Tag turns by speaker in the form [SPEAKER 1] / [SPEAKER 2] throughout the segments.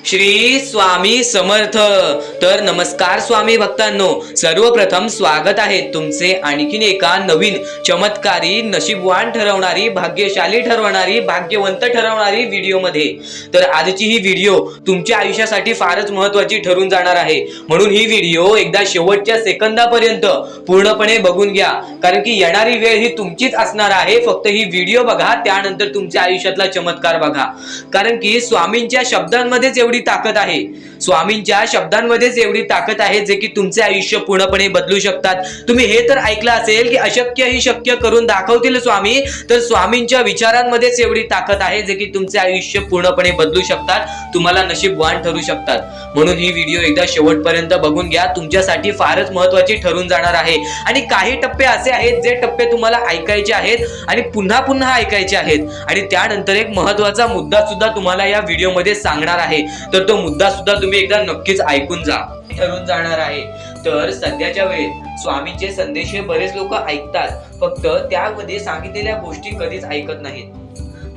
[SPEAKER 1] श्री स्वामी समर्थ। तर नमस्कार स्वामी भक्तांनो, सर्वप्रथम स्वागत आहे तुमचे आणखीन एका नवीन चमत्कारी, नशीबवान ठरवणारी, भाग्यशाली ठरवणारी, भाग्यवंत ठरवणारी व्हिडिओ मध्ये। तर आजची ही व्हिडिओ तुमच्या आयुष्यासाठी फारच महत्त्वाची ठरून जाणार आहे, म्हणून ही व्हिडिओ एकदा शेवटच्या सेकंदापर्यंत पूर्णपणे बघून घ्या, कारण की येणारी वेळ ही तुमचीच असणार आहे। फक्त ही व्हिडिओ बघा, त्यानंतर तुमच्या आयुष्यातला चमत्कार बघा, कारण की स्वामींच्या शब्दांमध्येच एवढी ताकद आहे, स्वामींच्या शब्दांमध्येच एवढी ताकद आहे जे की तुमचे आयुष्य पूर्णपणे बदलू शकतात। तुम्ही हे तर ऐकलं असेल की अशक्य ही शक्य करून दाखवतील स्वामी, तर स्वामींच्या विचारांमध्येच एवढी ताकद आहे जे की तुमचे आयुष्य पूर्णपणे बदलू शकतात, तुम्हाला नशीबवान ठरू शकतात। म्हणून ही व्हिडिओ एकदा शेवटपर्यंत बघून घ्या, तुमच्यासाठी फारच महत्त्वाची ठरून जाणार आहे। आणि काही टप्पे असे आहेत जे टप्पे तुम्हाला ऐकायचे आहेत आणि पुन्हा पुन्हा ऐकायचे आहेत, आणि त्यानंतर एक महत्त्वाचा मुद्दा सुद्धा तुम्हाला या व्हिडिओमध्ये सांगणार आहे, तर तो मुद्दा सुद्धा तुम्ही एकदा नक्कीच ऐकून जा, ठरून जाणार आहे। तर सध्याच्या वेळेत स्वामींचे संदेश हे बरेच लोक ऐकतात, फक्त त्यामध्ये सांगितलेल्या गोष्टी कधीच ऐकत नाहीत।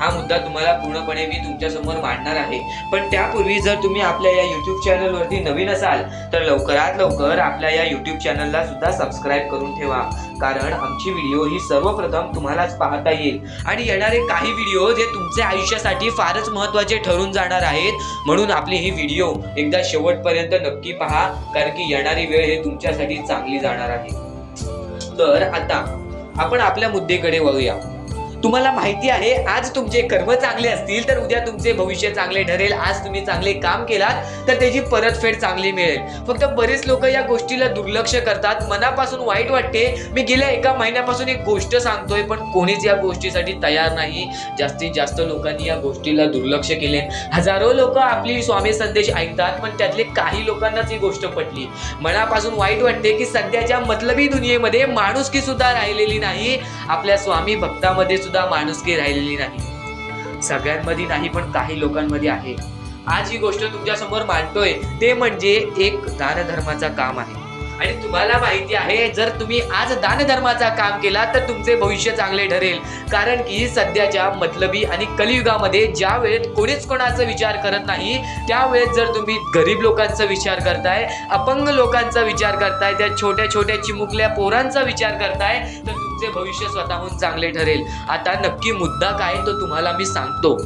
[SPEAKER 1] हा मुद्दा तुम्हाला पूर्णपणे मी तुमच्या समोर मांडणार आहे, पण त्यापूर्वी जर तुम्ही आपल्या या YouTube चॅनलवरती नवीन असाल तर लवकरात लवकर आपल्या या YouTube चॅनलला सुद्धा सबस्क्राईब करून ठेवा, कारण आमची व्हिडिओ ही सर्वप्रथम तुम्हालाच पाहता येईल। आणि येणारे काही व्हिडिओ जे तुमच्या आयुष्यासाठी फारच महत्त्वाचे ठरून जाणार आहेत, म्हणून आपली ही व्हिडिओ एकदा शेवटपर्यंत नक्की पहा, कारण की येणारी वेळ ही तुमच्यासाठी चांगली जाणार आहे। तर आता आपण आपल्या मुद्द्याकडे वळूया। तुम्हाला माहिती आहे, आज तुमचे कर्म चांगले असतील तर उद्या तुमचे भविष्य चांगले ठरेल। आज तुम्ही चांगले काम केलात तर त्याची परतफेड चांगली मिळेल। फक्त बरेच लोक या गोष्टीला दुर्लक्ष करतात, मनापासून वाईट वाटते। मी गेल्या एका महिन्यापासून एक गोष्ट सांगतोय, पण कोणीच या गोष्टीसाठी तयार नाही। जास्तीत जास्त लोकांनी या गोष्टीला दुर्लक्ष केले। हजारो लोक आपली स्वामी संदेश ऐकतात, पण त्यातले काही लोकांनाच ही गोष्ट पटली। मनापासून वाईट वाटते की सध्याच्या मतलबी दुनियेमध्ये माणुसकी सुद्धा राहिलेली नाही, आपल्या स्वामी भक्तामध्ये माणुसकी राहिलेली नाही। सगळ्यांमध्ये नाही, पण काही लोकांमध्ये आहे। आज ही गोष्ट तुमच्या समोर मांडतोय ते म्हणजे एक दान धर्माचा काम आहे। आणि तुम्हाला माहिती आहे, जर तुम्ही आज दान धर्माचा काम केला तर तुमचे भविष्य चांगले ठरेल, कारण की सध्याच्या मतलबी आणि कलियुगामध्ये ज्या वेळेत कोणीच कोणाचा विचार करत नाही, त्यावेळेस जर तुम्ही गरीब लोकांचा विचार करताय, अपंग लोकांचा विचार करताय, त्या छोट्या छोट्या चिमुकल्या पोरांचा विचार करताय, तर तुमचे भविष्य स्वतःहून चांगले ठरेल। आता नक्की मुद्दा काय तो तुम्हाला मी सांगतो।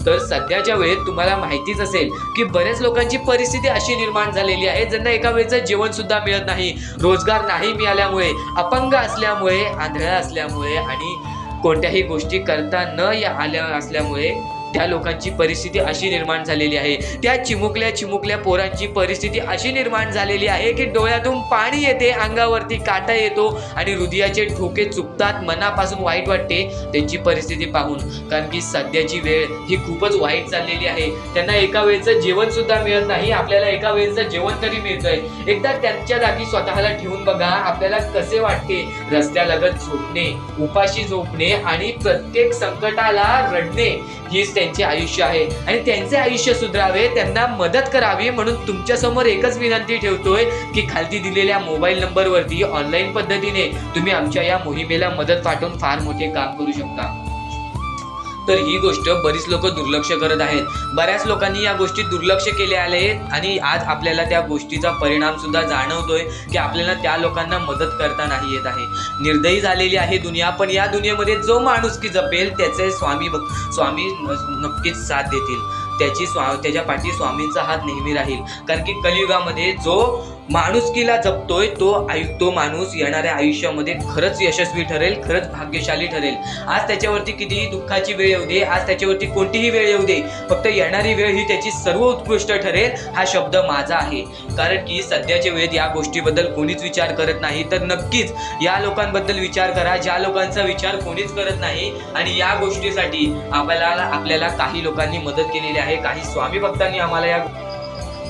[SPEAKER 1] तर सध्याच्या वेळेत तुम्हाला माहितीच असेल की बरेच लोकांची परिस्थिती अशी निर्माण झालेली आहे, ज्यांना एका वेळेचं जेवण सुद्धा मिळत नाही, रोजगार नाही मिळाल्यामुळे, अपंग असल्यामुळे, आंधळा असल्यामुळे आणि कोणत्याही गोष्टी करता न आल्या असल्यामुळे त्या लोकांची परिस्थिती अशी निर्माण झालेली आहे। त्या चिमुकल्या पोरांची परिस्थिती अशी निर्माण झालेली आहे की डोळ्यातून पाणी येते, अंगावरती काटा येतो आणि हृदयाचे ठोके चुकतात। मनापासून वाईट वाटते त्यांची परिस्थिती पाहून, कारण की सध्याची वेळ ही खूपच वाईट चाललेली आहे। त्यांना एका वेळेचं जेवण सुद्धा मिळत नाही, आपल्याला एका वेळेचं जेवण तरी मिळतंय। एकदा त्यांच्या जागी स्वतःला ठेवून बघा, आपल्याला कसे वाटते। रस्त्यालगत झोपणे, उपाशी झोपणे आणि प्रत्येक संकटाला रडणे, हीच त्यांचे आयुष्य आहे। आणि त्यांचे आयुष्य सुधारावे, त्यांना मदत करावी, म्हणून तुमच्या समोर एकच विनंती ठेवतोय की खालती दिलेल्या मोबाईल नंबरवरती ऑनलाईन पद्धतीने तुम्ही आमच्या या मोहिमेला मदत पाठवून फार मोठे काम करू शकता। तर ही गोष्ट बरीच लोक दुर्लक्ष करत आहेत, बऱ्याच लोकांनी या गोष्टी दुर्लक्ष केले आले, आणि आज आपल्याला त्या गोष्टीचा परिणाम सुद्धा जाणवतोय की आपल्याला त्या लोकांना मदत करता नाही येत आहे। निर्दयी झालेली आहे दुनिया, पण या दुनियेमध्ये जो माणुसकी जपेल त्याचे स्वामी नक्कीच साथ देतील, त्याच्या पाठी स्वामींचा हात नेहमी राहील, कारण की कलियुगामध्ये जो माणुसकीला जपतोय तो माणूस येणाऱ्या आयुष्यामध्ये खरंच यशस्वी ठरेल, खरंच भाग्यशाली ठरेल। आज त्याच्यावरती कितीही दुःखाची वेळ येऊ दे, आज त्याच्यावरती कोणतीही वेळ येऊ दे, फक्त येणारी वेळ ही त्याची सर्व उत्कृष्ट ठरेल, हा शब्द माझा आहे। कारण की सध्याच्या वेळेत या गोष्टीबद्दल कोणीच विचार करत नाही, तर नक्कीच या लोकांबद्दल विचार करा ज्या लोकांचा विचार कोणीच करत नाही। आणि या गोष्टीसाठी आपल्याला काही लोकांनी मदत केलेली आहे, काही स्वामी भक्तांनी आम्हाला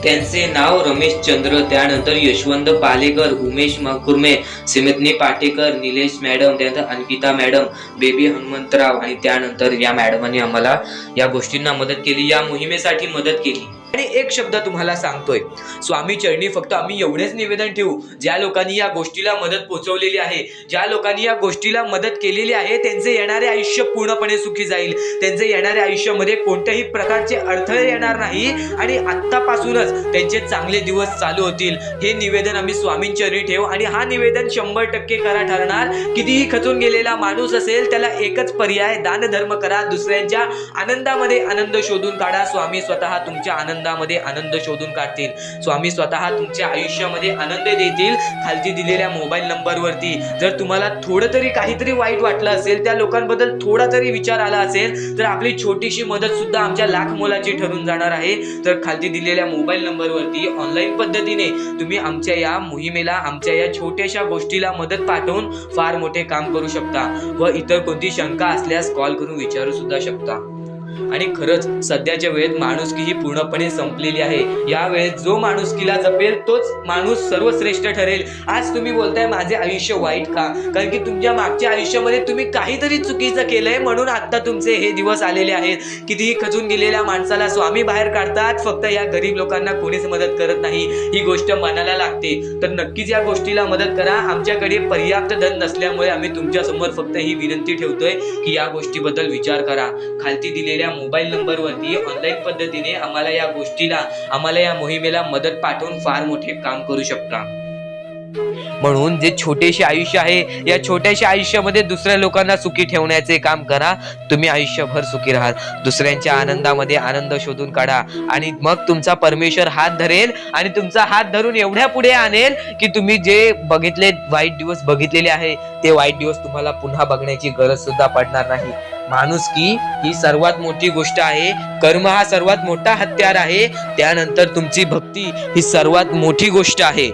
[SPEAKER 1] त्यांचे नाव रमेश चंद्र, त्यानंतर यशवंत पालेकर, उमेश कुर्मे, सिमेतनी पाटेकर, निलेश मॅडम, त्यानंतर अंकिता मॅडम, बेबी हनुमंतराव, आणि त्यानंतर या मॅडमांनी आम्हाला या गोष्टींना मदत केली, या मोहिमेसाठी मदत केली। आणि एक शब्द तुम्हाला सांगतोय, स्वामी चरणी फक्त आम्ही एवढेच निवेदन ठेवू, ज्या लोकांनी या गोष्टीला मदत पोहोचवलेली आहे, ज्या लोकांनी या गोष्टीला मदत केलेली आहे, त्यांचे येणारे आयुष्य पूर्णपणे सुखी जाईल, त्यांचे येणाऱ्या आयुष्यामध्ये कोणत्याही प्रकारचे अडथळे येणार नाही आणि आत्तापासूनच त्यांचे चांगले दिवस चालू होतील, हे निवेदन आम्ही स्वामींचरणी ठेवू. आणि हा निवेदन 100% खरा ठरणार. कितीही खचून गेलेला माणूस असेल त्याला एकच पर्याय, दान धर्म करा, दुसऱ्यांच्या आनंदामध्ये आनंद शोधून काढा. स्वामी स्वतः तुमच्या आनंदामध्ये आनंद शोधून काढतील, स्वामी स्वतः तुमच्या आयुष्यामध्ये आनंद देतील. खालती दिलेल्या मोबाईल नंबरवरती जर तुम्हाला थोडं तरी काहीतरी वाईट वाटलं असेल, त्या लोकांबद्दल थोडा तरी विचार आला असेल, तर आपली छोटीशी मदत सुद्धा आमच्या लाख मोलाची ठरून जाणार आहे. तर खालती दिलेल्या मोबाईल नंबरवरती ऑनलाईन पद्धतीने तुम्ही आमच्या या मोहिमेला, आमच्या या छोट्याशा गोष्टीला मदत पाठवून फार मोठे काम करू शकता. व इतर कोणती शंका असल्यास कॉल करून विचारू सुद्धा शकता. आणि खरंच सध्याच्या वेळेत माणुसकी ही पूर्णपणे संपलेली आहे. या वेळेत जो माणुसकीला जपेल तोच माणूस सर्वश्रेष्ठ ठरेल. आज तुम्ही बोलताय माझे आयुष्य वाईट का? कारण की तुमच्या मागच्या आयुष्यामध्ये तुम्ही काहीतरी चुकीचं केलंय, म्हणून आता तुमचे हे दिवस आलेले आहेत. कितीही खचून गेलेल्या माणसाला स्वामी बाहेर काढतात, फक्त या गरीब लोकांना कोणीच मदत करत नाही. ही गोष्ट मनाला लागते. तर नक्कीच या गोष्टीला मदत करा. आमच्याकडे पर्याप्त धन नसल्यामुळे आम्ही तुमच्या समोर फक्त ही विनंती ठेवतोय की या गोष्टीबद्दल विचार करा. खालती दिलेल्या मोबाईल नंबरवरती ऑनलाईन पद्धतीने आम्हाला या गोष्टीला, आम्हाला या मोहिमेला मदत पाठवून फार मोठे काम करू शकता. म्हणून जे छोटेसे आयुष्य आहे, या छोट्याशा आयुष्यामध्ये दुसऱ्या लोकांना सुखी ठेवण्याचे काम करा. तुम्ही आयुष्यभर सुखी राहाल. दुसऱ्यांच्या आनंदामध्ये आनंद शोधून काढा आणि मग तुमचा परमेश्वर हात धरेल आणि तुमचा हात धरून एवढ्या पुढे आणेल की तुम्ही जे बघितले वाईट दिवस बघितलेले आहे, ते वाईट दिवस तुम्हाला पुन्हा बघण्याची गरज सुद्धा पडणार नाही. माणुसकी ही सर्वात मोठी गोष्ट आहे. कर्म हा सर्वात मोठा हत्यार आहे. त्यानंतर तुमची भक्ती ही सर्वात मोठी गोष्ट आहे.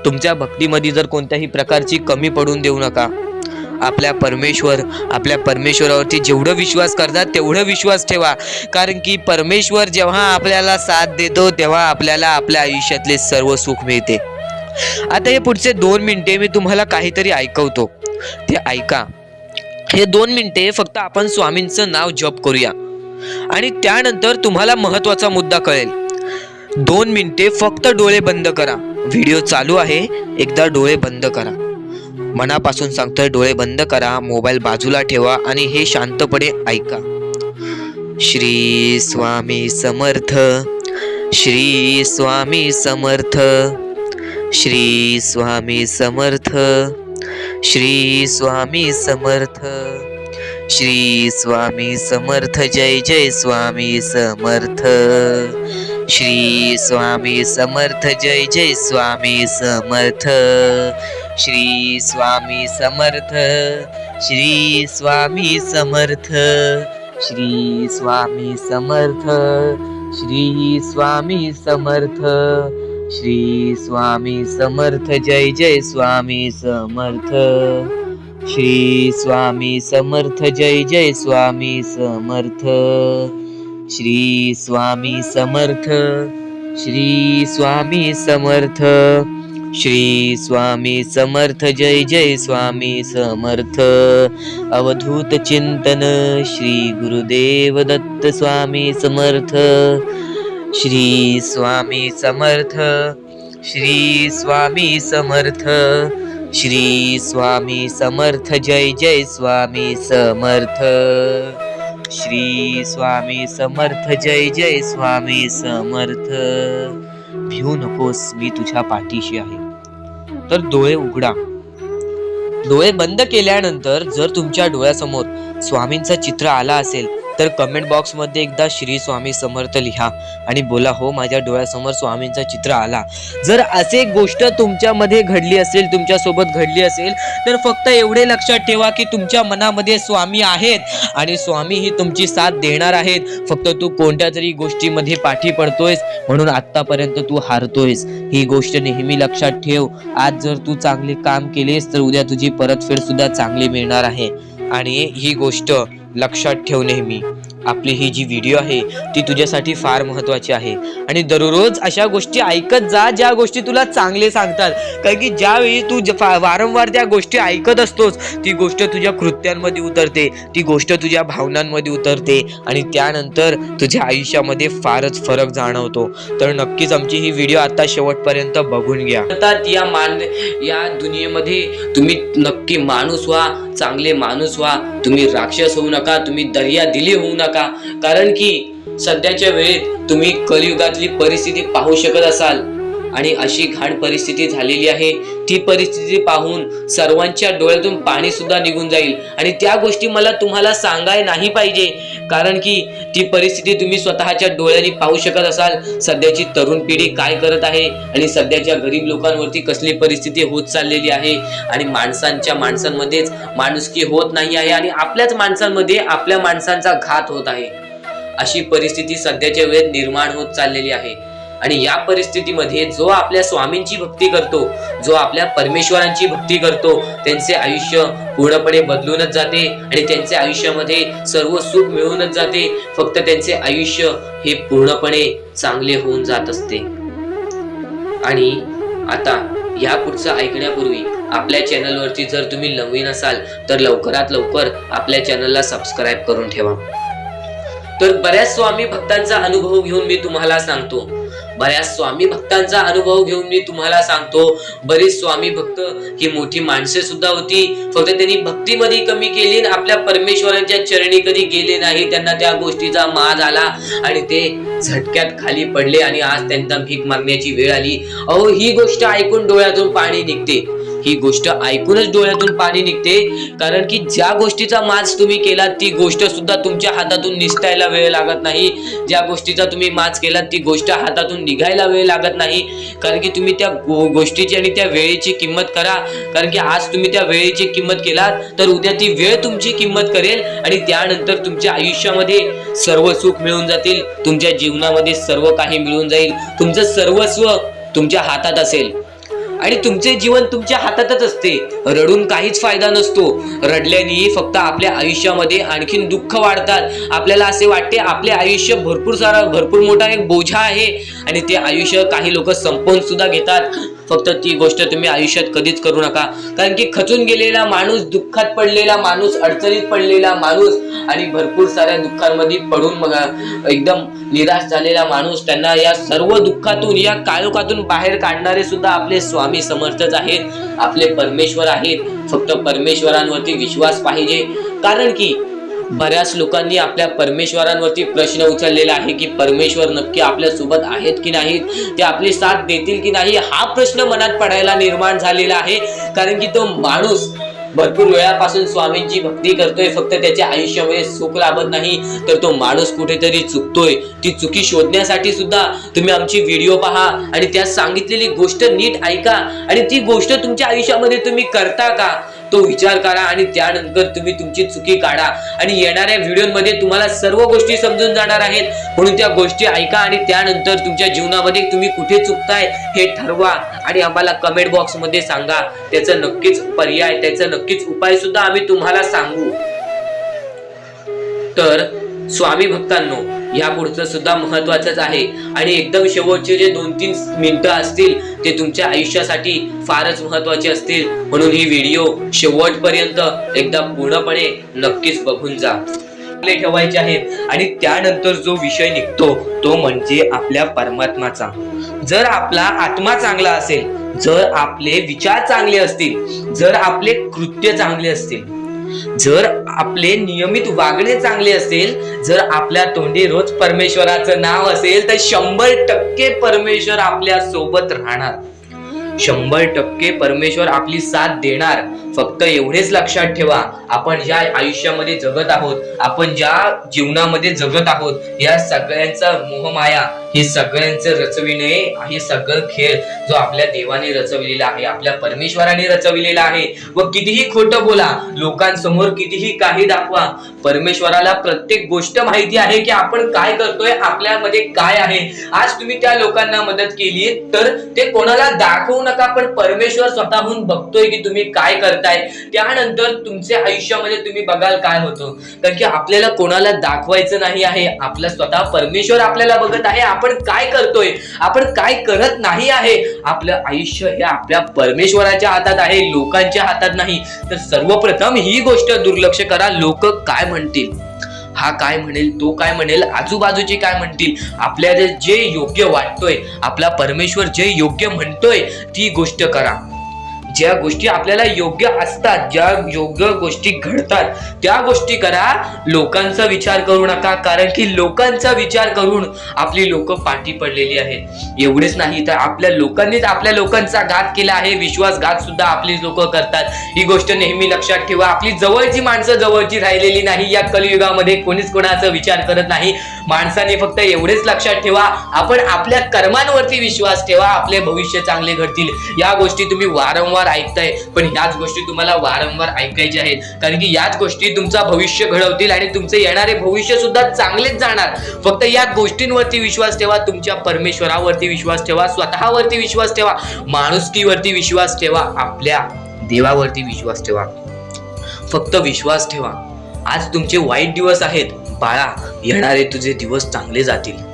[SPEAKER 1] तुमच्या भक्तीमध्ये जर कोणत्याही प्रकारची कमी पडून देऊ नका. आपल्या परमेश्वरावरती जेवढं विश्वास करतात तेवढं विश्वास ठेवा. कारण की परमेश्वर जेव्हा आपल्याला साथ देतो तेव्हा आपल्याला आपल्या आयुष्यातले सर्व सुख मिळते. आता हे पुढचे 2 मिनिटे मी तुम्हाला काहीतरी ऐकवतो, ते ऐका. हे 2 मिनिटे फक्त आपण स्वामींचं नाव जप करूया आणि त्यानंतर तुम्हाला महत्वाचा मुद्दा कळेल. 2 मिनिटे फक्त डोळे बंद करा. व्हिडिओ चालू आहे, एकदा डोळे बंद करा. मनापासून सांगतोय, डोळे बंद करा, मोबाईल बाजूला ठेवा आणि हे शांतपणे ऐका. श्री स्वामी समर्थ, श्री स्वामी समर्थ, श्री स्वामी समर्थ, श्री स्वामी समर्थ, श्री स्वामी समर्थ. जय जय स्वामी समर्थ. श्री स्वामी समर्थ. जय जय स्वामी समर्थ. श्री स्वामी समर्थ. श्री स्वामी समर्थ. श्री स्वामी समर्थ. श्री स्वामी समर्थ. श्री स्वामी समर्थ. जय जय स्वामी समर्थ. श्री स्वामी समर्थ. जय जय स्वामी समर्थ. श्री स्वामी समर्थ. श्री स्वामी समर्थ. श्री स्वामी समर्थ. जय जय स्वामी समर्थ. अवधूत चिंतन श्री गुरुदेव दत्त स्वामी समर्थ. श्री स्वामी समर्थ. श्री स्वामी समर्थ. श्री स्वामी समर्थ. जय जय स्वामी समर्थ. श्री स्वामी समर्थ. जय जय स्वामी समर्थ. भिवू नकोस, मी तुझ्या पाठीशी आहे. तर डोळे उघडा. डोळे बंद केल्यानंतर जर तुमच्या डोळ्यासमोर स्वामींचं चित्र आला असेल तर कमेंट बॉक्स मध्ये एकदा श्री स्वामी समर्थ लिहा आणि बोला, हो माझ्या डोळ्यासमोर स्वामींचं चित्र आला. जर असे गोष्ट तुमच्यामध्ये घडली असेल, तुमच्या सोबत घडली असेल, तर फक्त एवढे लक्षात ठेवा की तुमच्या मनामध्ये स्वामी आहेत आणि स्वामी ही तुमची साथ देणार आहेत. फक्त तू कोणत्या तरी गोष्टीमध्ये पाठी पडतोयस म्हणून आतापर्यंत तू हारतोयस. ही गोष्ट नेहमी लक्षात ठेव. आज जर तू चांगले काम केलेस तर उद्या तुझी परतफेड सुद्धा चांगली मिळणार आहे. आणि ही गोष्ट लक्षात ठेव नेहमी. आपली ही जी व्हिडिओ आहे ती तुझ्यासाठी फार महत्त्वाची आहे आणि दररोज अशा गोष्टी ऐकत जा ज्या गोष्टी तुला चांगले सांगतात. कारण की ज्यावेळी तू वारंवार त्या गोष्टी ऐकत असतोस ती गोष्ट तुझ्या कृत्यांमध्ये उतरते, ती गोष्ट तुझ्या भावनांमध्ये उतरते आणि त्यानंतर तुझ्या आयुष्यामध्ये फारच फरक जाणवतो. तर नक्कीच आमची ही व्हिडिओ आता शेवटपर्यंत बघून घ्या. या दुनियेमध्ये तुम्ही नक्की माणूस व्हा, चांगले माणूस व्हा. तुम्ही राक्षस होऊ नका, तुम्ही दर्या दिली होऊ नका. कारण की सध्याच्या वेळेत तुम्ही कलियुगातली परिस्थिती पाहू शकत असाल आणि अशी घाण परिस्थिती झालेली आहे. ती परिस्थिती पाहून सर्वांच्या डोळ्यातून पाणी सुद्धा निघून जाईल आणि त्या गोष्टी मला तुम्हाला सांगाय नाही पाहिजे. कारण की ती परिस्थिती तुम्ही स्वतःच्या डोळ्यांनी पाहू शकत असाल. सध्याची तरुण पिढी काय करत आहे आणि सध्याच्या गरीब लोकांवरती कसली परिस्थिती होत चाललेली आहे आणि माणसांमध्येच माणुसकी होत नाही आहे आणि आपल्याच माणसांमध्ये आपल्या माणसांचा घात होत आहे. अशी परिस्थिती सध्याच्या वेळेत निर्माण होत चाललेली आहे आणि या परिस्थितीमध्ये जो आपल्या स्वामींची भक्ती करतो, जो आपल्या परमेश्वरांची भक्ती करतो, त्यांचे आयुष्य पूर्णपणे बदलूनच जाते आणि त्यांच्या आयुष्यामध्ये सर्व सुख मिळूनच जाते. फक्त त्यांचे आयुष्य हे पूर्णपणे चांगले होऊन जात असते. आणि आता या पुढचं ऐकण्यापूर्वी आपल्या चॅनलवरती जर तुम्ही नवीन असाल तर लवकरात लवकर आपल्या चॅनलला सबस्क्राईब करून ठेवा. तर बऱ्याच स्वामी भक्तांचा अनुभव घेऊन मी तुम्हाला सांगतो. बरेच स्वामी भक्त ही मोठी माणसे सुद्धा होती. फक्त त्यांनी भक्तीमध्ये कमी केली आणि आपल्या परमेश्वरांच्या चरणी कधी गेले नाही. त्यांना त्या गोष्टीचा माज आला आणि ते झटक्यात खाली पडले आणि आज त्यांना भीक मागण्याची वेळ आली. अहो, ही गोष्ट ऐकून डोळ्यातून पाणी निघते. ही गोष्ट ऐकूनच डोळ्यातून पाणी निघते. कारण की ज्या गोष्टीचा माज तुम्ही केला ती गोष्ट सुद्धा तुमच्या हातातून निसटायला वेळ लागत नाही. ज्या गोष्टीचा तुम्ही माज केला ती गोष्ट हातातून निघायला वेळ लागत नाही. कारण की तुम्ही त्या गोष्टीची आणि त्या वेळेची किंमत करा. कारण की आज तुम्ही त्या वेळेची किंमत केलात तर उद्या ती वेळ तुमची किंमत करेल आणि त्यानंतर तुमच्या आयुष्यामध्ये सर्व सुख मिळून जातील. तुमच्या जीवनामध्ये सर्व काही मिळून जाईल. तुमचं सर्वस्व तुमच्या हातात असेल आणि तुमचे जीवन तुमच्या हातातच असते. रडून काहीच फायदा नसतो. रडल्याने फक्त आपल्या आयुष्यामध्ये आणखीन दुःख वाढतात. आपल्याला असे वाटते आपले आयुष्य भरपूर मोठा एक बोझा आहे आणि ते आयुष्य काही लोक संपवून सुद्धा घेतात. फक्त ती गोष्ट तुम्ही आयुष्यात कधीच करू नका. कारण की खचून गेलेला माणूस, दुःखात पडलेला माणूस, अडचणीत पडलेला माणूस आणि भरपूर साऱ्या दुःखांमध्ये पडून एकदम निराश झालेला माणूस, त्यांना या सर्व दुःखातून, या काळोखातून बाहेर काढणारे सुद्धा आपले स्वामी समर्थच आहेत, आपले परमेश्वर आहेत. फक्त परमेश्वरांवरती विश्वास पाहिजे. कारण की बऱ्याच लोकांनी आपल्या परमेश्वरांवरती प्रश्न उचललेला आहे की परमेश्वर नक्की आपल्या सोबत आहेत की नाहीत, ते आपली साथ देतील की नाही, हा प्रश्न मनात पडायला निर्माण झालेला आहे. कारण की तो माणूस भरपूर वेळापासून स्वामींची भक्ती करतोय, फक्त त्याच्या आयुष्यामध्ये सुख लाभत नाही, तर तो माणूस कुठेतरी चुकतोय. ती चुकी शोधण्यासाठी सुद्धा तुम्ही आमची व्हिडिओ पहा आणि त्यात सांगितलेली गोष्ट नीट ऐका आणि ती गोष्ट तुमच्या आयुष्यामध्ये तुम्ही करता का तो विचार करा आणि त्यानंतर तुम्ही तुमची चुकी काढा. आणि येणाऱ्या व्हिडिओमध्ये तुम्हाला सर्व गोष्टी समजून जाणार आहेत. म्हणून त्या गोष्टी ऐका आणि त्यानंतर तुमच्या जीवनामध्ये तुम्ही कुठे चुकताय हे ठरवा आणि आम्हाला कमेंट बॉक्स मध्ये सांगा. त्याचं नक्कीच पर्याय, त्याचं नक्कीच उपाय सुद्धा आम्ही तुम्हाला सांगू. तर स्वामी भक्तांनो, या पुढचं सुद्धा महत्वाचंच आहे आणि एकदम शेवटचे जे 2-3 मिनिटं असतील ते तुमच्या आयुष्यासाठी फारच महत्वाचे असतील. म्हणून ही व्हिडिओ शेवटपर्यंत एकदा पूर्णपणे नक्कीच बघून जा. ठेवायचे आहेत आणि त्यानंतर जो विषय निघतो तो म्हणजे आपल्या परमात्माचा. जर आपला आत्मा चांगला असेल, जर आपले विचार चांगले असतील, जर आपले कृत्य चांगले असतील, जर आपले नियमित वागणे चांगले असेल, जर आपल्या तोंडी रोज परमेश्वराचं नाव असेल तर 100% परमेश्वर आपल्या सोबत राहणार. 100% परमेश्वर आपली साथ देणार. फक्त एवढेच लक्षात ठेवा, आपण ज्या आयुष्यामध्ये जगत आहोत, आपण ज्या जीवनामध्ये जगत आहोत, या सगळ्यांचा मोहमाया, हे सगळ्यांचं रचविणे, हे सगळं खेळ जो आपल्या देवाने रचविलेला आहे, आपल्या परमेश्वराने रचविलेला आहे. व कितीही खोटं बोला, लोकांसमोर कितीही काही दाखवा, परमेश्वराला प्रत्येक गोष्ट माहिती आहे की आपण काय करतोय, आपल्यामध्ये काय आहे. आज तुम्ही त्या लोकांना मदत केली तर ते कोणाला दाखवू नका, पण परमेश्वर स्वतःहून बघतोय की तुम्ही काय करताय. करताय त्यानंतर तुमच्या आयुष्यामध्ये तुम्ही बघाल काय होतं. कारण की आपल्याला कोणाला दाखवायचं नाही आहे, आपला स्वतः परमेश्वर आपल्याला बघत आहे. आपण काय करतोय, आपण काय करत नाही आहे. आपलं आयुष्य हे आपल्या परमेश्वराच्या हातात आहे, लोकांच्या हातात नाही. तर सर्वप्रथम ही गोष्ट दुर्लक्ष करा. लोक काय म्हणतील, हा काय म्हणेल, तो काय म्हणेल, आजूबाजूचे काय म्हणतील. आपल्याला जे योग्य वाटतोय, आपला परमेश्वर जे योग्य म्हणतोय ती गोष्ट करा. ज्या गोष्टी आपल्याला योग्य असतात, ज्या योग्य गोष्टी घडतात त्या गोष्टी करा. लोकांचा विचार करू नका, कारण की लोकांचा विचार करून आपली लोक पाठी पडलेली आहेत. एवढेच नाही तर आपल्या लोकांनीच आपल्या लोकांचा घात केला आहे, विश्वासघात सुद्धा आपली लोक करतात. ही गोष्ट नेहमी लक्षात ठेवा. आपली जवळची माणसं जवळची राहिलेली नाही. या कलियुगामध्ये कोणीच कोणाचा विचार करत नाही. माणसाने फक्त एवढेच लक्षात ठेवा, आपण आपल्या कर्मांवरती विश्वास ठेवा, आपले भविष्य चांगले घडतील. या गोष्टी तुम्ही वारंवार ऐकताय, पण याच गोष्टी तुम्हाला वारंवार ऐकायच्या आहेत, कारण की याच गोष्टी तुमचा भविष्य घडवतील आणि तुमचे येणारे भविष्य सुद्धा चांगलेच जाणार. फक्त या गोष्टींवरती विश्वास ठेवा, तुमच्या परमेश्वरावरती विश्वास ठेवा, स्वतःवरती विश्वास ठेवा, माणुसकीवरती विश्वास ठेवा, आपल्या देवावरती विश्वास ठेवा. फक्त विश्वास ठेवा. आज तुमचे वाईट दिवस आहेत बाळा, येणारे तुझे दिवस चांगले जातील.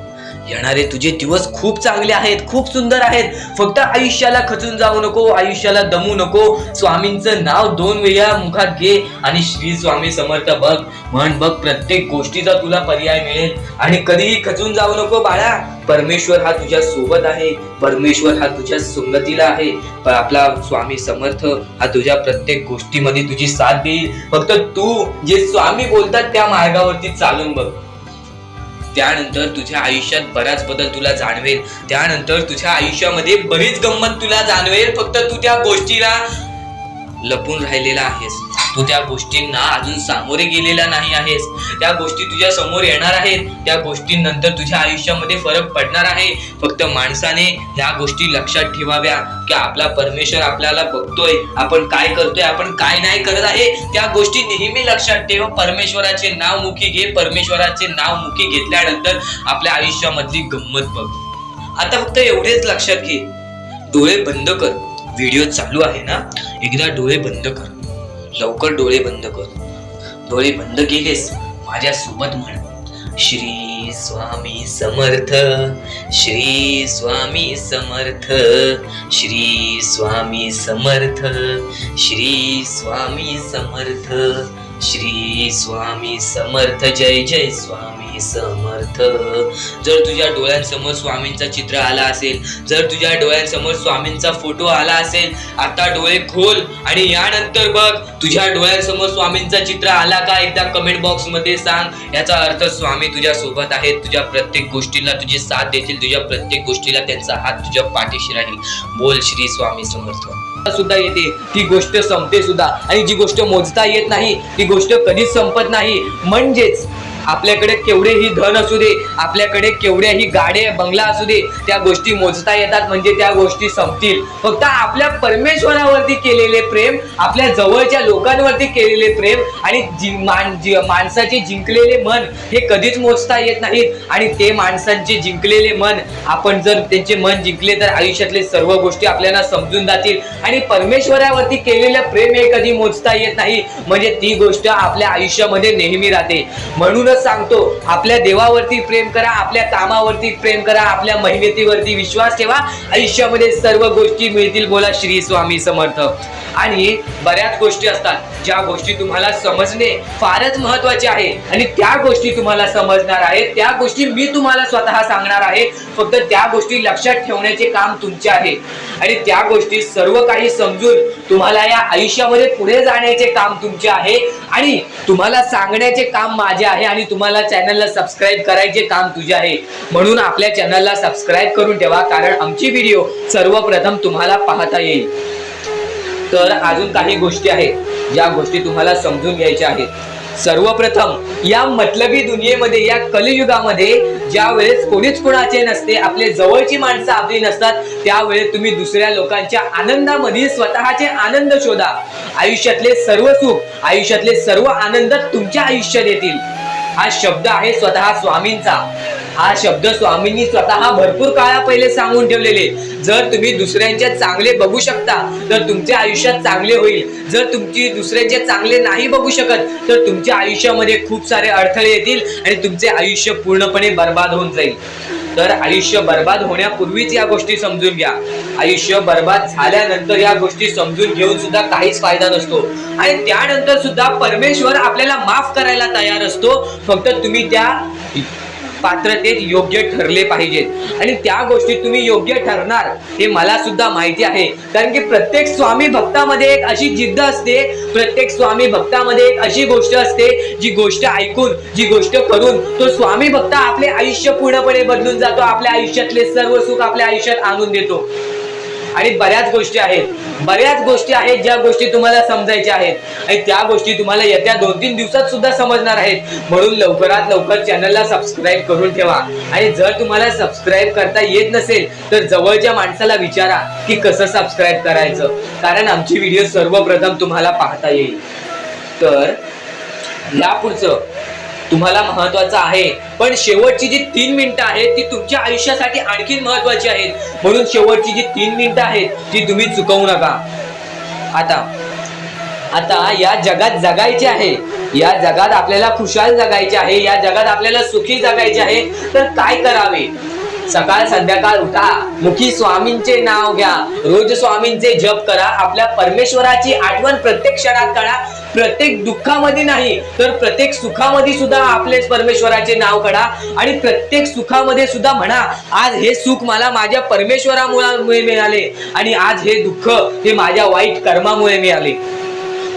[SPEAKER 1] येणारे तुझे दिवस खूप चांगले आहेत, खूप सुंदर आहेत. फक्त आयुष्याला खचून जाऊ नको, आयुष्याला दमू नको. स्वामींचं नाव 2 वेळा मुखात घे आणि श्री स्वामी समर्थ बघ, म्हण बघ. प्रत्येक गोष्टीचा तुला पर्याय मिळेल. आणि कधीही खचून जाऊ नको बाळा. परमेश्वर हा तुझ्या सोबत आहे, परमेश्वर हा तुझ्या संगतीला आहे. आपला स्वामी समर्थ हा तुझ्या प्रत्येक गोष्टीमध्ये तुझी साथ देईल. फक्त तू जे स्वामी बोलतात त्या मार्गावरती चालून बघ. त्यानंतर तुझ्या आयुष्यात बराच बदल तुला जाणवेल. त्यानंतर तुझ्या आयुष्यामध्ये बरीच गंमत तुला जाणवेल. फक्त तू त्या गोष्टीला लपून राहिलेला आहेस, तू त्या गोष्टींना अजून सामोरे गेलेला नाही आहेस. त्या गोष्टी तुझ्या समोर येणार आहेत. त्या गोष्टींनंतर तुझ्या आयुष्यामध्ये फरक पडणार आहे. फक्त माणसाने ह्या गोष्टी लक्षात ठेवाव्या की आपला परमेश्वर आपल्याला बघतोय, आपण काय करतोय, आपण काय नाही करत आहे. त्या गोष्टी नेहमी लक्षात ठेव. परमेश्वराचे नाव मुखी घे. परमेश्वराचे नाव मुखी घेतल्यानंतर आपल्या आयुष्यामधली गंमत बघ. आता फक्त एवढेच लक्षात घे, डोळे बंद कर. व्हिडिओ चालू आहे ना, एकदा डोळे बंद कर, लवकर डोळे बंद कर. डोळे बंद केलेस, माझ्या सोबत म्हण, श्री स्वामी समर्थ, श्री स्वामी समर्थ, श्री स्वामी समर्थ, श्री स्वामी समर्थ, श्री स्वामी समर्थ, जय जय स्वामी समर्थ. जर तुझ्या डोळ्यांसमोर स्वामींचा चित्र आला असेल, जर तुझ्या डोळ्यांसमोर स्वामींचा फोटो आला असेल, आता डोळे खोल आणि यानंतर बघ तुझ्या डोळ्यांसमोर स्वामींचा चित्र आला का, एकदा कमेंट बॉक्स मध्ये सांग. याचा अर्थ स्वामी तुझ्या सोबत आहेत, तुझ्या प्रत्येक गोष्टीला तुझी साथ देतील, तुझ्या प्रत्येक गोष्टीला त्यांचा हात तुझ्या पाठीशी राहील. बोल श्री स्वामी समर्थ. सुद्धा येते ती गोष्ट संपते सुद्धा, आणि जी गोष्ट मोजता येत नाही ती गोष्ट कधीच संपत नाही. म्हणजेच आपल्याकडे केवढेही धन असू दे, आपल्याकडे केवढ्याही गाड्या बंगला असू दे, त्या गोष्टी मोजता येतात, म्हणजे त्या गोष्टी संपतील. फक्त आपल्या परमेश्वरावरती केलेले प्रेम, आपल्या जवळच्या लोकांवरती केलेले प्रेम आणि माणसाचे जिंकलेले मन हे कधीच मोजता येत नाहीत. आणि ते माणसांचे जिंकलेले मन, आपण जर त्यांचे मन जिंकले तर आयुष्यातले सर्व गोष्टी आपल्याला समजून जातील. आणि परमेश्वरावरती केलेलं प्रेम हे कधी मोजता येत नाही, म्हणजे ती गोष्ट आपल्या आयुष्यामध्ये नेहमी राहते. म्हणूनच सांगतो, आपल्या देवावरती प्रेम करा, आपल्या कामावरती प्रेम करा, आपल्या मेहनतीवरती विश्वास ठेवा, आयुष्यामध्ये सर्व गोष्टी मिळतील. बोला श्री स्वामी समर्थ. आणि बऱ्याच गोष्टी असतात ज्या गोष्टी तुम्हाला समजणे फारच महत्वाचे आहे, आणि त्या गोष्टी तुम्हाला समजणार आहेत, त्या गोष्टी मी तुम्हाला स्वतः सांगणार आहे. फक्त त्या गोष्टी लक्षात ठेवण्याचे काम तुमचे आहे, आणि त्या गोष्टी सर्व काही समजून तुम्हाला या आयुष्यामध्ये पुढे जाण्याचे काम तुमचे आहे, आणि तुम्हाला सांगण्याचे काम माझे आहे, आणि तुम्हाला चॅनलला सबस्क्राईब करायचे काम तुझे आहे. म्हणून आपल्या चॅनलला सबस्क्राईब करून ठेवा, कारण आमची व्हिडिओ सर्वप्रथम तुम्हाला पाहता येईल. तर अजून काही गोष्टी आहेत ज्या गोष्टी तुम्हाला समजून घ्यायच्या आहेत. सर्वप्रथम, या मतलबी दुनियेमध्ये, या कलियुगामध्ये ज्या वेळेस कोणीच कोणाचे नसते, आपले जवळची माणसं आपली नसतात, त्यावेळेस तुम्ही दुसऱ्या लोकांच्या आनंदामध्ये स्वतःचे आनंद शोधा. आयुष्यातले सर्व सुख, आयुष्यातले सर्व आनंद तुमच्या आयुष्यात येतील. हा शब्द आहे स्वतः स्वामींचा. हा शब्द स्वामींनी स्वतः भरपूर काळा पहिले सांगून ठेवलेले. जर तुम्ही दुसऱ्यांचे चांगले बघू शकता तर तुमच्या आयुष्यात चांगले होईल. जर तुमची दुसऱ्यांचे चांगले नाही बघू शकत तर तुमच्या आयुष्यामध्ये खूप सारे अडथळे येतील आणि तुमचे आयुष्य पूर्णपणे बर्बाद होऊन जाईल. तर आयुष्य बर्बाद होण्यापूर्वीच या गोष्टी समजून घ्या. आयुष्य बर्बाद झाल्यानंतर या गोष्टी समजून घेऊन सुद्धा काहीच फायदा नसतो आणि त्यानंतर सुद्धा परमेश्वर आपल्याला माफ करायला तयार असतो. फक्त तुम्ही त्या पात्रतेत योग्य ठरले पाहिजेत आणि त्या गोष्टीत तुम्ही योग्य ठरणार हे मला सुद्धा माहिती आहे. कारण की प्रत्येक स्वामी भक्तामध्ये एक अशी जिद्द असते, प्रत्येक स्वामी भक्तामध्ये एक अशी गोष्ट असते, जी गोष्ट ऐकून, जी गोष्ट करून तो स्वामी भक्त आपले आयुष्य पूर्णपणे बदलून जातो. आपल्या आयुष्यातले सर्व सुख आपल्या आयुष्यात आणून देतो. आणि बऱ्याच गोष्टी आहेत ज्या गोष्टी तुम्हाला समजायच्या आहेत आणि त्या गोष्टी तुम्हाला येत्या 2-3 दिवसात सुद्धा समजणार आहेत. म्हणून लवकरात लवकर चॅनलला सबस्क्राईब करून ठेवा. आणि जर तुम्हाला सबस्क्राईब करता येत नसेल तर जवळच्या माणसाला विचारा की कसं सबस्क्राईब करायचं, कारण आमची व्हिडिओ सर्वप्रथम तुम्हाला पाहता येईल. तर यापुढचं तुम्हाला महत्वाचं आहे, पण शेवटची जी 3 मिनिटं आहेत ती तुमच्या आयुष्यासाठी आणखी महत्वाची आहेत. म्हणून शेवटची जी 3 मिनिटं आहेत ती तुम्ही चुकवू नका. आता या जगात जगायचे आहे, या जगात आपल्याला खुशाल जगायचे आहे, या जगात आपल्याला सुखी जगायचे आहे. तर काय करावे? सकाळ संध्याकाळ उठा, मुखी स्वामींचे नाव घ्या, रोज स्वामींचे जप करा, आपल्या परमेश्वराची आठवण प्रत्येक क्षणात करा. प्रत्येक दुःखामध्ये नाही तर प्रत्येक सुखामध्ये सुद्धा आपले परमेश्वराचे नाव काढा आणि प्रत्येक सुखामध्ये सुद्धा म्हणा, आज हे सुख मला माझ्या परमेश्वरामुळे मिळाले आणि आज हे दुःख हे माझ्या वाईट कर्मामुळे मिळाले,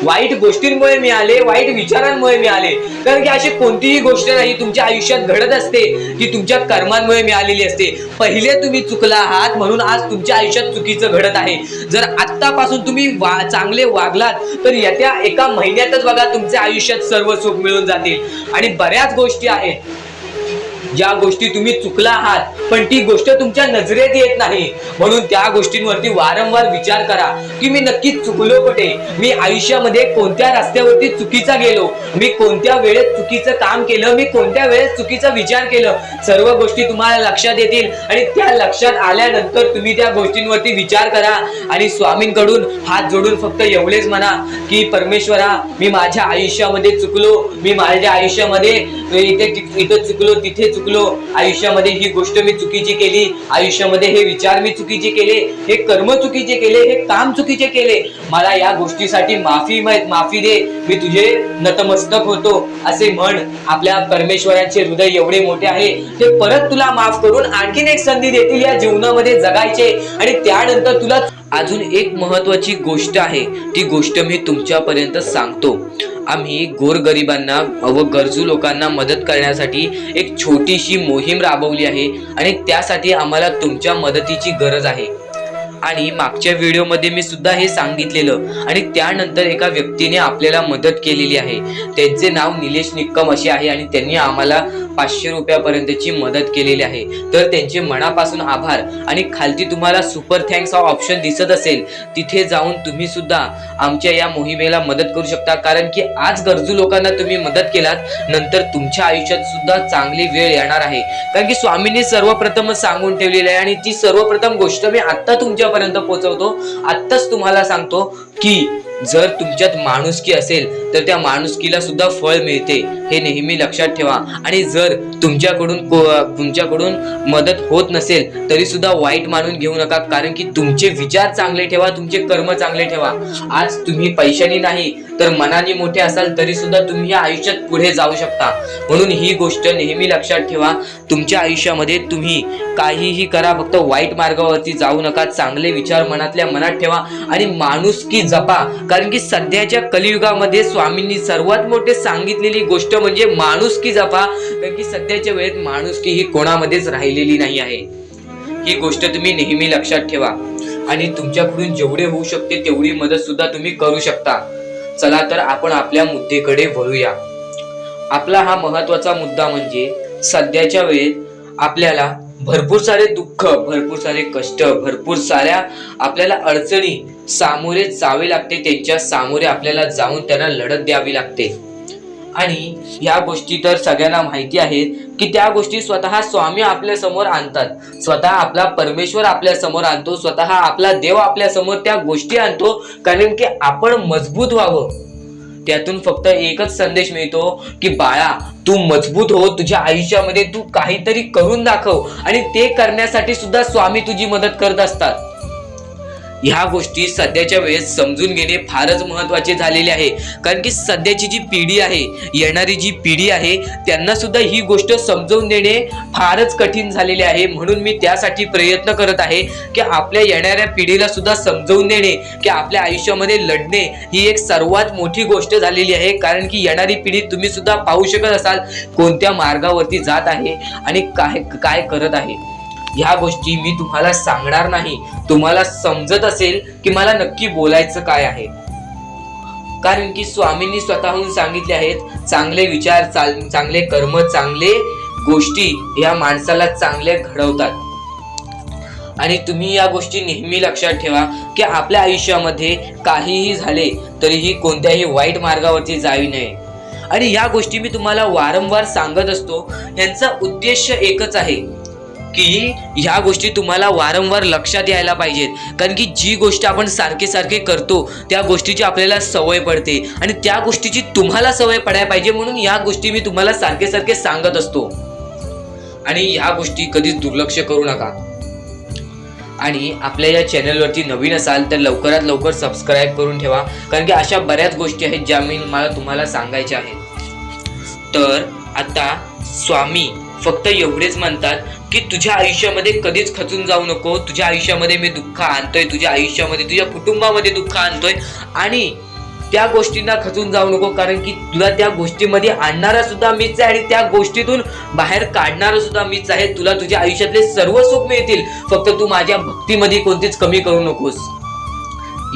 [SPEAKER 1] वाईट गोष्टींमुळे मिळाले, वाईट विचारांमुळे मिळाले. कारण की अशी कोणतीही गोष्ट नाही तुमच्या आयुष्यात घडत असते की तुमच्या कर्मांमुळे मिळालेली असते. पहिले तुम्ही चुकला आहात म्हणून आज तुमच्या आयुष्यात चुकीचं घडत आहे. जर आत्तापासून तुम्ही चांगले वागलात तर येत्या 1 महिन्यातच बघा तुमच्या आयुष्यात सर्व सुख मिळून जातील. आणि बऱ्याच गोष्टी आहेत ज्या गोष्टी तुम्ही चुकला आहात पण ती गोष्ट तुमच्या नजरेत येत नाही. म्हणून त्या गोष्टींवरती वारंवार विचार करा की मी नक्की चुकलो कुठे, मी आयुष्यामध्ये कोणत्या रस्त्यावरती चुकीचा गेलो, मी कोणत्या वेळेत चुकीचं काम केलं, मी कोणत्या वेळेत चुकीचा विचार केलं. सर्व गोष्टी तुम्हाला लक्षात येतील आणि त्या लक्षात आल्यानंतर तुम्ही त्या गोष्टींवरती विचार करा आणि स्वामींकडून हात जोडून फक्त एवढेच म्हणा की परमेश्वरा, मी माझ्या आयुष्यामध्ये चुकलो, मी माझ्या आयुष्यामध्ये इथं चुकलो, तिथे चुकलो, आयुष्यामध्ये ही गोष्ट मी चुकीची केली, आयुष्यामध्ये हे विचार मी चुकीचे केले, हे कर्म चुकीचे केले, हे काम चुकीचे केले, मला या गोष्टीसाठी माफी दे, मी तुझे नतमस्तक होतो असे म्हण. आपल्या परमेश्वराचे हृदय एवढे मोठे आहे, ते परत तुला माफ करून आणखीन एक संधी देतील या जीवनामध्ये जगायचे. आणि त्यानंतर तुला अजून एक महत्वाची गोष्ट आहे, ती गोष्ट मी तुमच्यापर्यंत सांगतो. आम्ही गोरगरिबांना व गरजू लोकांना मदत करण्यासाठी एक छोटीशी मोहीम राबवली आहे आणि त्यासाठी आम्हाला तुमच्या मदतीची गरज आहे. आणि मागच्या व्हिडिओमध्ये मी सुद्धा हे सांगितलेलं आणि त्यानंतर एका व्यक्तीने आपल्याला मदत केलेली आहे. त्यांचे नाव निलेश निक्कम असे आहे आणि त्यांनी आम्हाला 500 रुपयापर्यंतची मदत केलेली आहे. तर त्यांचे मनापासून आभार. आणि खालती तुम्हाला सुपर थँक्स हा ऑप्शन दिसत असेल, तिथे जाऊन तुम्ही सुद्धा आमच्या या मोहिमेला मदत करू शकता. कारण की आज गरजू लोकांना तुम्ही मदत केलात, नंतर तुमच्या आयुष्यात सुद्धा चांगली वेळ येणार आहे. कारण की स्वामींनी सर्वप्रथमच सांगून ठेवलेली आहे आणि ती सर्वप्रथम गोष्ट मी आत्ता तुमच्यापर्यंत पोहोचवतो. आत्ताच तुम्हाला सांगतो की जर तुमच्यात माणुसकी असेल तर त्या माणुसकीला सुद्धा फळ मिळते, हे नेहमी लक्षात ठेवा. आणि जर तुमच्याकडून मदत होत नसेल तरी सुद्धा वाईट मानून घेऊ नका. कारण की तुमचे विचार चांगले ठेवा, तुमचे कर्म चांगले ठेवा. आज तुम्ही पैशाने नाही तर मनाने मोठे असाल तरी सुद्धा तुम्ही या आयुष्यात पुढे जाऊ शकता. म्हणून ही गोष्ट नेहमी लक्षात ठेवा. तुमच्या आयुष्यामध्ये तुम्ही काहीही करा, फक्त वाईट मार्गावरती जाऊ नका. चांगले विचार मनातल्या मनात ठेवा आणि माणुसकी जपा. कारण की सध्याच्या कलियुगामध्ये स्वामींनी सर्वात मोठे सांगितलेली गोष्ट म्हणजे माणुसकी जपा. कारण की सध्याच्या वेळेत माणुसकी ही कोणामध्येच राहिलेली नाही आहे. ही गोष्ट तुम्ही नेहमी लक्षात ठेवा आणि तुमच्याकडून जेवढे होऊ शकते तेवढी मदत सुद्धा तुम्ही करू शकता. चला तर आपण आपल्या मुद्द्याकडे वळूया. आपला हा महत्वाचा मुद्दा म्हणजे सध्याच्या वेळेत आपल्याला भरपूर सारे दुःख, भरपूर सारे कष्ट, भरपूर साऱ्या आपल्याला अडचणी सामोरे जावे लागते. त्यांच्या सामोरे आपल्याला जाऊन त्यांना लढत द्यावी लागते. आणि या गोष्टी तर सगळ्यांना माहिती आहेत की त्या गोष्टी स्वतः स्वामी आपल्या समोर आणतात, स्वतः आपला परमेश्वर आपल्या समोर आणतो, स्वतः आपला देव आपल्या समोर त्या गोष्टी आणतो, कारण की आपण मजबूत व्हावं. त्यातून फक्त एकच संदेश मिळतो की बाळा, तू मजबूत हो, तुझ्या आयुष्यामध्ये तू काहीतरी करून दाखव, आणि ते करण्यासाठी सुद्धा स्वामी तुझी मदत करत असतात. ह्या गोष्टी सध्याच्या वेळेस समजून घेणे फारच महत्वाचे झालेले आहे, कारण की सध्याची जी पिढी आहे, येणारी जी पिढी आहे, त्यांना सुद्धा ही गोष्ट समजून देणे फारच कठीण झालेले आहे. म्हणून मी त्यासाठी प्रयत्न करत आहे की आपल्या येणाऱ्या पिढीला सुद्धा समजवून देणे की आपल्या आयुष्यामध्ये लढणे ही एक सर्वात मोठी गोष्ट झालेली आहे. कारण की येणारी पिढी तुम्ही सुद्धा पाहू शकत असाल कोणत्या मार्गावरती जात आहे आणि काय काय करत आहे. ह्या गोष्टी मी तुम्हाला सांगणार नाही, तुम्हाला समजत असेल की मला नक्की बोलायचं काय आहे. कारण की स्वामींनी स्वतःहून सांगितले आहेत, चांगले विचार, चांगले कर्म, चांगले गोष्टी या माणसाला चांगले घडवतात. आणि तुम्ही या गोष्टी नेहमी लक्षात ठेवा की आपल्या आयुष्यामध्ये काहीही झाले तरीही कोणत्याही वाईट मार्गावरती जाऊ नये. आणि या गोष्टी मी तुम्हाला वारंवार सांगत असतो, यांचा उद्देश एकच आहे की ह्या गोष्टी तुम्हाला वारंवार लक्षात यायला पाहिजेत. कारण की जी गोष्ट आपण सारखे सारखे करतो त्या गोष्टीची आपल्याला सवय पडते, आणि त्या गोष्टीची तुम्हाला सवय पडायला पाहिजे म्हणून या गोष्टी मी तुम्हाला सारखे सारखे सांगत असतो. आणि ह्या गोष्टी कधीच दुर्लक्ष करू नका. आणि आपल्या या चॅनलवरती नवीन असाल तर लवकरात लवकर सबस्क्राईब करून ठेवा, कारण की अशा बऱ्याच गोष्टी आहेत ज्या मला तुम्हाला सांगायच्या आहेत. तर आता स्वामी फक्त एवढेच म्हणतात की तुझ्या आयुष्यामध्ये कधीच खचून जाऊ नको. तुझ्या आयुष्यामध्ये मी दुःख आणतोय, तुझ्या आयुष्यामध्ये, तुझ्या कुटुंबामध्ये दुःख आणतोय, आणि त्या गोष्टींना खचून जाऊ नको, कारण की तुला त्या गोष्टीमध्ये आणणारा सुद्धा मीच आहे आणि त्या गोष्टीतून बाहेर काढणारा सुद्धा मीच आहे. तुला तुझ्या आयुष्यातले सर्व सुख मिळतील, फक्त तू माझ्या भक्तीमध्ये कोणतीच कमी करू नकोस.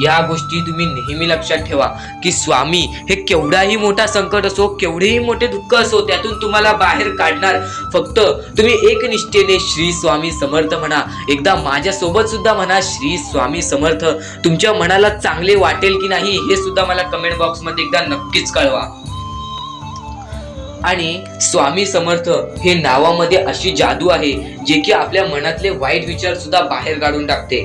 [SPEAKER 1] या गोष्टी तुम्ही नेहमी लक्षात ठेवा की स्वामी हे केवढाही मोठा संकट असो, केवढेही मोठे दुःख असो, त्यातून तुम्हाला बाहेर काढणार. फक्त तुम्ही एक निष्ठेने श्री स्वामी समर्थ म्हणा. एकदा माझ्यासोबत सुद्धा म्हणा श्री स्वामी समर्थ. तुमच्या मनाला चांगले वाटेल की नाही हे सुद्धा मला कमेंट बॉक्स मध्ये एकदा नक्कीच कळवा. आणि स्वामी समर्थ हे नावामध्ये अशी जादू आहे जे की आपल्या मनातले वाईट विचार सुद्धा बाहेर काढून टाकते.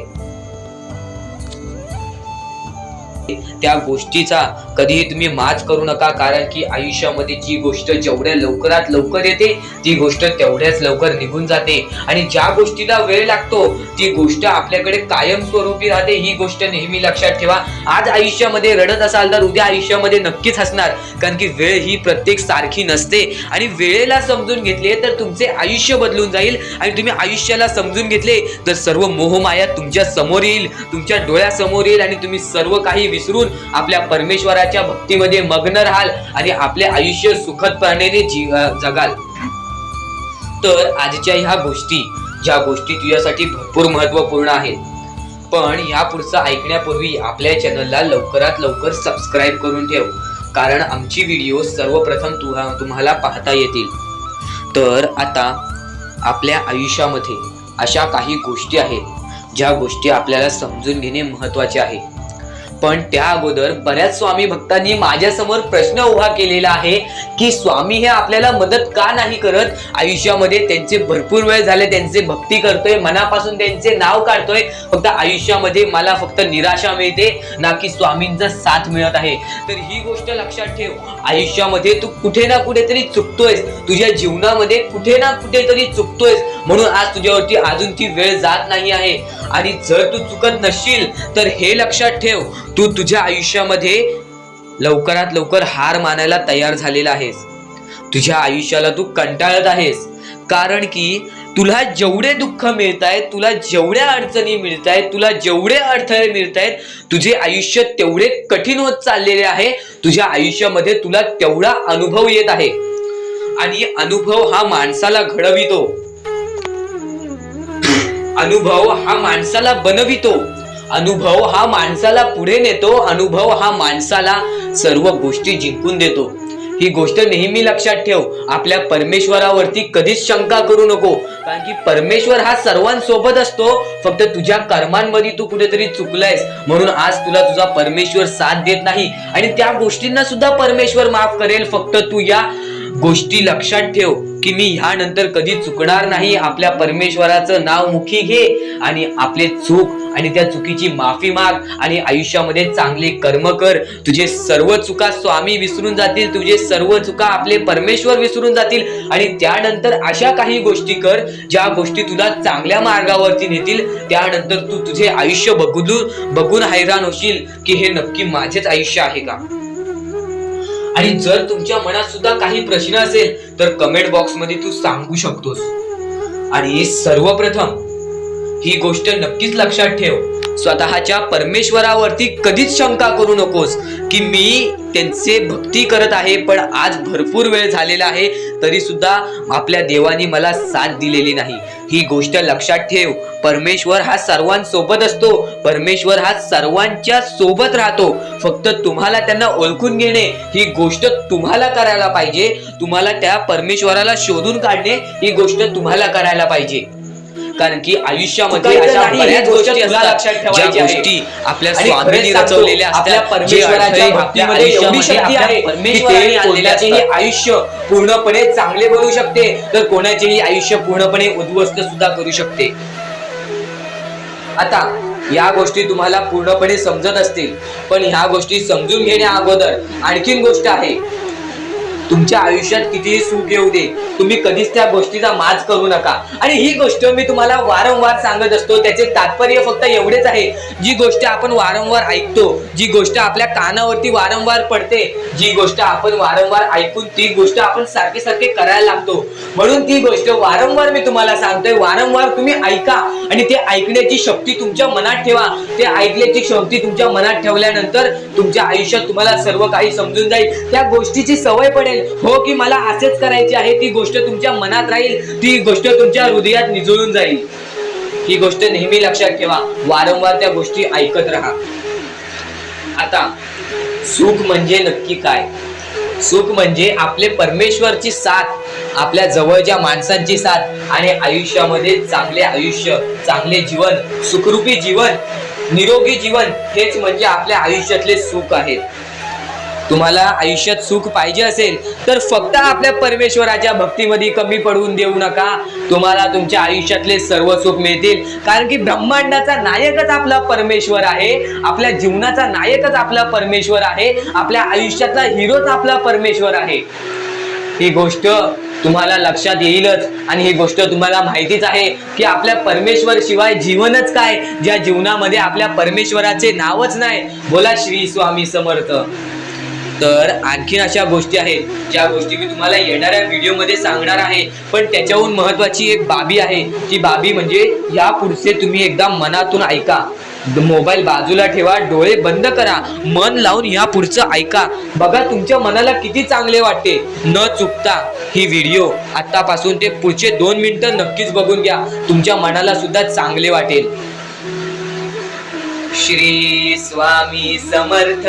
[SPEAKER 1] त्या गोष्टीचा कधीही तुम्ही मात करू नका, कारण की आयुष्यामध्ये जी गोष्ट जेवढ्या लवकरात लवकर येते ती गोष्ट तेवढ्याच लवकर निघून जाते, आणि ज्या गोष्टीला वेळ लागतो ती गोष्ट आपल्याकडे कायम स्वरूपी राहते. ही गोष्ट नेहमी लक्षात ठेवा. आज आयुष्यामध्ये रडत असाल तर उद्या आयुष्यामध्ये नक्कीच हसणार, कारण की वेळ ही प्रत्येक सारखी नसते. आणि वेळेला समजून घेतले तर तुमचे आयुष्य बदलून जाईल, आणि तुम्ही आयुष्याला समजून घेतले तर सर्व मोहमाया तुमच्या समोर येईल, तुमच्या डोळ्यासमोर येईल, आणि तुम्ही सर्व काही विसरून आपल्या परमेश्वराच्या भक्तीमध्ये मग्न राहाल आणि आपले आयुष्य सुखदपणे जगाल. तर आजच्या ह्या गोष्टी, ज्या गोष्टी तुझ्यासाठी भरपूर महत्वपूर्ण आहेत, पण ह्या पुढचं ऐकण्यापूर्वी आपल्या चॅनलला लवकरात लवकर सबस्क्राईब करून ठेव, कारण आमची व्हिडिओ सर्वप्रथम तुम्हाला पाहता येतील. तर आता आपल्या आयुष्यामध्ये अशा काही गोष्टी आहेत ज्या गोष्टी आपल्याला समजून घेणे महत्वाचे आहे. पण त्या अगोदर बऱ्याच स्वामी भक्तांनी माझ्या समोर प्रश्न उभा केलेला आहे की स्वामी हे आपल्याला मदत का नाही करत. आयुष्यामध्ये त्यांचे भरपूर वेळ झाले, त्यांचे भक्ती करतोय, मनापासून त्यांचे नाव काढतोय, फक्त आयुष्यामध्ये मला फक्त निराशा मिळते, ना की स्वामींचा साथ मिळत आहे. तर ही गोष्ट लक्षात ठेव, आयुष्यामध्ये तू कुठे ना कुठेतरी चुकतोयस, तुझ्या जीवनामध्ये कुठे ना कुठेतरी चुकतोयस, म्हणून आज तुझ्यावरती अजून ती वेळ जात नाही आहे. आणि जर तू चुकत नसशील तर हे लक्षात ठेव, तू तुझ्या आयुष्यामध्ये लवकरात लवकर हार मानायला तयार झालेला आहेस. तुझ्या आयुष्याला तू कंटाळत आहेस, कारण की तुला जेवढे दुःख मिळतायत, तुला जेवढ्या अडचणी मिळतायत, तुला जेवढे अडथळे मिळतायत, तुझे आयुष्य तेवढे कठीण होत चाललेले आहे. तुझ्या आयुष्यामध्ये तुला तेवढा अनुभव येत आहे, आणि अनुभव हा माणसाला घडवितो, अनुभव हा माणसाला बनवितो, अनुभव हा माणसाला पुढे नेतो, अनुभव हा माणसाला सर्व गोष्टी जिंकून देतो. ही गोष्ट नेहमी लक्षात ठेव. आपल्या परमेश्वरावरती कधीच शंका करू नको, कारण की परमेश्वर हा सर्वांसोबत असतो. फक्त तुझ्या कर्मांमध्ये तू कुठेतरी चुकलायस, म्हणून आज तुला तुझा परमेश्वर साथ देत नाही, आणि त्या गोष्टींना सुद्धा परमेश्वर माफ करेल. फक्त तू या गोष्टी लक्षात ठेव की मी ह्यानंतर कधी चुकणार नाही. आपल्या परमेश्वराचं नाव मुखी घे आणि आपले चूक आणि त्या चुकीची माफी माग आणि आयुष्यामध्ये चांगले कर्म कर. तुझे सर्व चुका स्वामी विसरून जातील, तुझे सर्व चुका आपले परमेश्वर विसरून जातील आणि त्यानंतर अशा काही गोष्टी कर ज्या गोष्टी तुला चांगल्या मार्गावरती नेतील. त्यानंतर तू तुझे आयुष्य बघून हैराण होशील की हे नक्की माझेच आयुष्य आहे का. आणि जर तुमच्या मनात सुद्धा काही प्रश्न असेल तर कमेंट बॉक्स मध्ये तू सांगू शकतोस. आणि सर्वप्रथम ही गोष्ट नक्कीच लक्षात ठेव, स्वतःच्या परमेश्वरावरती कधीच शंका करू नकोस की मी त्यांचे भक्ती करत आहे पण आज भरपूर वेळ झालेला आहे तरी सुद्धा आपल्या देवानी मला साथ दिलेली नाही. ही गोष्ट लक्षात ठेव, परमेश्वर हा सर्वांसोबत असतो, परमेश्वर हा सर्वांच्या सोबत राहतो. फक्त तुम्हाला त्यांना ओळखून घेणे ही गोष्ट तुम्हाला करायला पाहिजे. तुम्हाला त्या परमेश्वराला शोधून काढणे ही गोष्ट तुम्हाला करायला पाहिजे. कारण की आयुष्यामध्ये अशा बऱ्याच गोष्टी असतात ज्या गोष्टी आपल्या स्वामींनी रचवलेल्या असतात. परमेश्वराच्या भक्तीमध्ये एवढी शक्ती आहे परमेश्वराने आणलेल्याचे हे आयुष्य पूर्णपणे चांगले बनवू शकते तर कोणाचेही आयुष्य पूर्णपणे उद्ध्वस्त सुद्धा करू शकते. आता या गोष्टी तुम्हाला पूर्णपणे समजत असतील पण ह्या गोष्टी समजून घेण्या अगोदर आणखीन गोष्ट आहे. तुमच्या आयुष्यात कितीही सुख येऊ दे, तुम्ही कधीच त्या गोष्टीचा माज करू नका. आणि ही गोष्ट मी तुम्हाला वारंवार सांगत असतो, त्याचे तात्पर्य फक्त एवढेच आहे. जी गोष्ट आपण वारंवार ऐकतो, जी गोष्ट आपल्या कानावरती वारंवार पडते, जी गोष्ट आपण वारंवार ऐकून ती गोष्ट आपण सारखे सारखे करायला लागतो. म्हणून ती गोष्ट वारंवार मी तुम्हाला सांगतोय, वारंवार तुम्ही ऐका आणि ते ऐकण्याची शक्ती तुमच्या मनात ठेवा. ते ऐकण्याची शक्ती तुमच्या मनात ठेवल्यानंतर तुमच्या आयुष्यात तुम्हाला सर्व काही समजून जाईल. त्या गोष्टीची सवय पडेल हो की मला असेच करायचे आहे. ती गोष्ट तुमच्या मनात राहील, ती गोष्ट तुमच्या हृदयात निजळून जाईल. ही गोष्ट नेहमी लक्षात ठेवा, वारंवार त्या गोष्टी ऐकत राहा. आता सुख म्हणजे नक्की काय? सुख म्हणजे आपले परमेश्वरची साथ, आपल्या जवळच्या माणसांची साथ आणि आयुष्यामध्ये चांगले आयुष्य, चांगले जीवन, सुखरूपी जीवन, निरोगी जीवन हेच म्हणजे आपल्या आयुष्यातले सुख आहे. तुम्हाला आयुष्यात सुख पाहिजे असेल तर फक्त आपल्या परमेश्वराच्या भक्तीमध्ये कमी पडून देऊ नका. तुम्हाला तुमच्या आयुष्यातले सर्व सुख मिळतील. कारण की ब्रह्मांडाचा नायकच आपला परमेश्वर आहे, आपल्या जीवनाचा नायकच आपला परमेश्वर आहे, आपल्या आयुष्यातला हिरोच आपला परमेश्वर आहे. ही गोष्ट तुम्हाला लक्षात येईलच आणि ही गोष्ट तुम्हाला माहितीच आहे की आपल्या परमेश्वर शिवाय जीवनच काय, ज्या जीवनामध्ये आपल्या परमेश्वराचे नावच नाही. बोला श्री स्वामी समर्थ. तर आणखीन अशा गोष्टी आहेत ज्या गोष्टी मी तुम्हाला येणाऱ्या व्हिडिओमध्ये सांगणार आहे. पण त्याच्याहून महत्वाची एक बाबी आहे. ती बाबी म्हणजे या पुढचे तुम्ही एकदा मनातून ऐका. मोबाईल बाजूला ठेवा, डोळे बंद करा, मन लावून या पुढचं ऐका. बघा तुमच्या मनाला किती चांगले वाटते. न चुकता ही व्हिडिओ आतापासून ते पुढचे 2 मिनिटं नक्कीच बघून घ्या. तुमच्या मनाला सुद्धा चांगले वाटेल. श्री स्वामी समर्थ,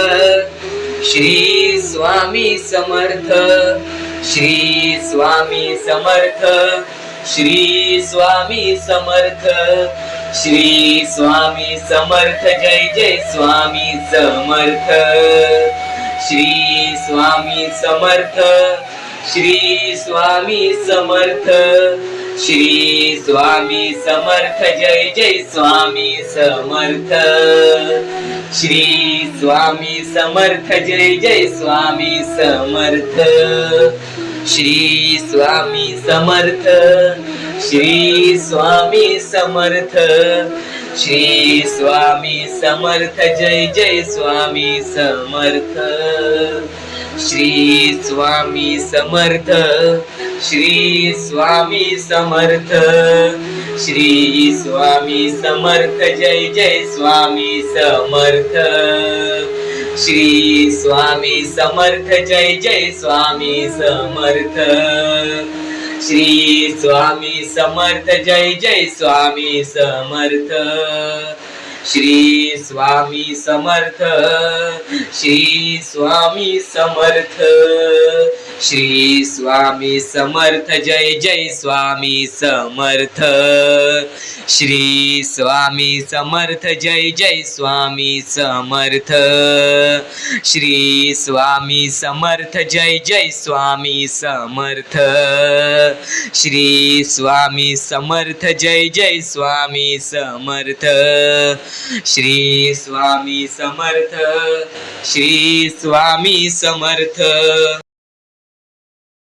[SPEAKER 1] श्री स्वामी समर्थ, श्री स्वामी समर्थ, श्री स्वामी समर्थ, श्री स्वामी समर्थ. जय जय स्वामी समर्थ. श्री स्वामी समर्थ, श्री स्वामी समर्थ, श्री स्वामी समर्थ. जय जय स्वामी समर्थ. श्री स्वामी समर्थ. जय जय स्वामी समर्थ. श्री स्वामी समर्थ, श्री स्वामी समर्थ, श्री स्वामी समर्थ. जय जय स्वामी समर्थ. श्री स्वामी समर्थ, श्री स्वामी समर्थ, श्री स्वामी समर्थ. जय जय स्वामी समर्थ. श्री स्वामी समर्थ. जय जय स्वामी समर्थ. श्री स्वामी समर्थ. जय जय स्वामी समर्थ. श्री स्वामी समर्थ. श्री स्वामी समर्थ. श्री स्वामी समर्थ जय जय स्वामी समर्थ श्री स्वामी समर्थ जय जय स्वामी समर्थ श्री स्वामी समर्थ जय जय स्वामी समर्थ श्री स्वामी समर्थ जय जय स्वामी समर्थ श्री स्वामी समर्थ श्री स्वामी समर्थ